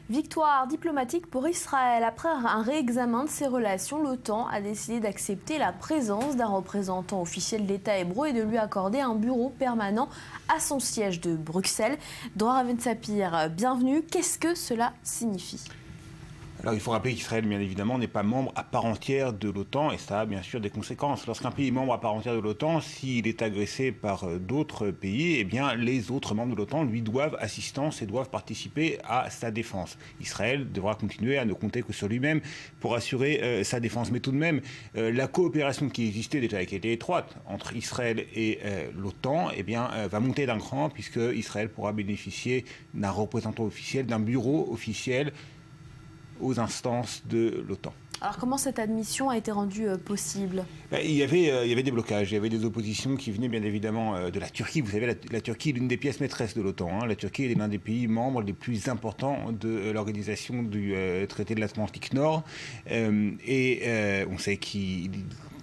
Victoire diplomatique pour Israël. Après un réexamen de ses relations, l'OTAN a décidé d'accepter la présence d'un représentant officiel de l'État hébreu et de lui accorder un bureau permanent à son siège de Bruxelles. Dror Aven-Sapir, bienvenue. Qu'est-ce que cela signifie ? Alors il faut rappeler qu'Israël, bien évidemment, n'est pas membre à part entière de l'OTAN et ça a bien sûr des conséquences. Lorsqu'un pays est membre à part entière de l'OTAN, s'il est agressé par d'autres pays, eh bien les autres membres de l'OTAN lui doivent assistance et doivent participer à sa défense. Israël devra continuer à ne compter que sur lui-même pour assurer sa défense. Mais tout de même, la coopération qui existait déjà et qui était étroite entre Israël et l'OTAN eh bien, va monter d'un cran puisque Israël pourra bénéficier d'un représentant officiel, d'un bureau officiel aux instances de l'OTAN. Alors comment cette admission a été rendue possible ? Il y avait des blocages, il y avait des oppositions qui venaient bien évidemment de la Turquie. Vous savez, la Turquie est l'une des pièces maîtresses de l'OTAN. La Turquie est l'un des pays membres les plus importants de l'organisation du traité de l'Atlantique Nord. On sait qu'il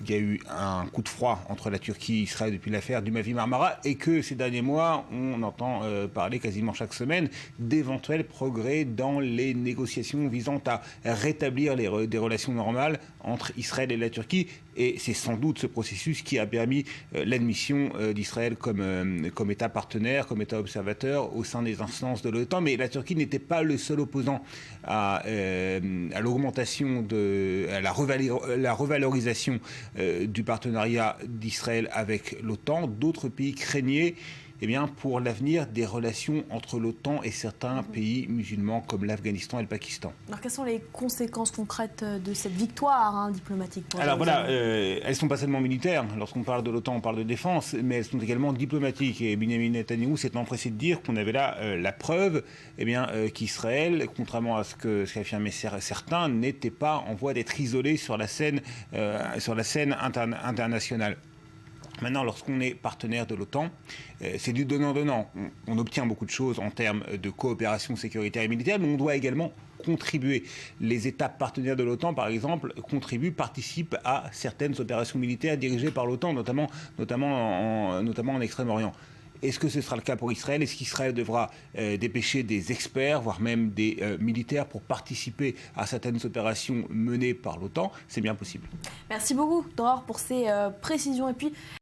y a eu un coup de froid entre la Turquie et Israël depuis l'affaire du Mavi Marmara et que ces derniers mois, on entend parler quasiment chaque semaine d'éventuels progrès dans les négociations visant à rétablir des relations normales entre Israël et la Turquie. Et c'est sans doute ce processus qui a permis l'admission d'Israël comme État partenaire, comme État observateur au sein des instances de l'OTAN. Mais la Turquie n'était pas le seul opposant à l'augmentation, à la revalorisation du partenariat d'Israël avec l'OTAN. D'autres pays craignaient pour l'avenir des relations entre l'OTAN et certains pays musulmans comme l'Afghanistan et le Pakistan. Alors quelles sont les conséquences concrètes de cette victoire diplomatique pour Alors voilà, elles ne sont pas seulement militaires. Lorsqu'on parle de l'OTAN, on parle de défense, mais elles sont également diplomatiques. Et Benyamin Netanyahou s'est empressé de dire qu'on avait là la preuve qu'Israël, contrairement à ce qu'affirmaient certains, n'était pas en voie d'être isolé sur la scène internationale. Maintenant, lorsqu'on est partenaire de l'OTAN, c'est du donnant-donnant. On obtient beaucoup de choses en termes de coopération sécuritaire et militaire, mais on doit également contribuer. Les États partenaires de l'OTAN, par exemple, participent à certaines opérations militaires dirigées par l'OTAN, notamment en Extrême-Orient. Est-ce que ce sera le cas pour Israël ? Est-ce qu'Israël devra dépêcher des experts, voire même des militaires pour participer à certaines opérations menées par l'OTAN ? C'est bien possible. Merci beaucoup, Dror, pour ces précisions. Et puis,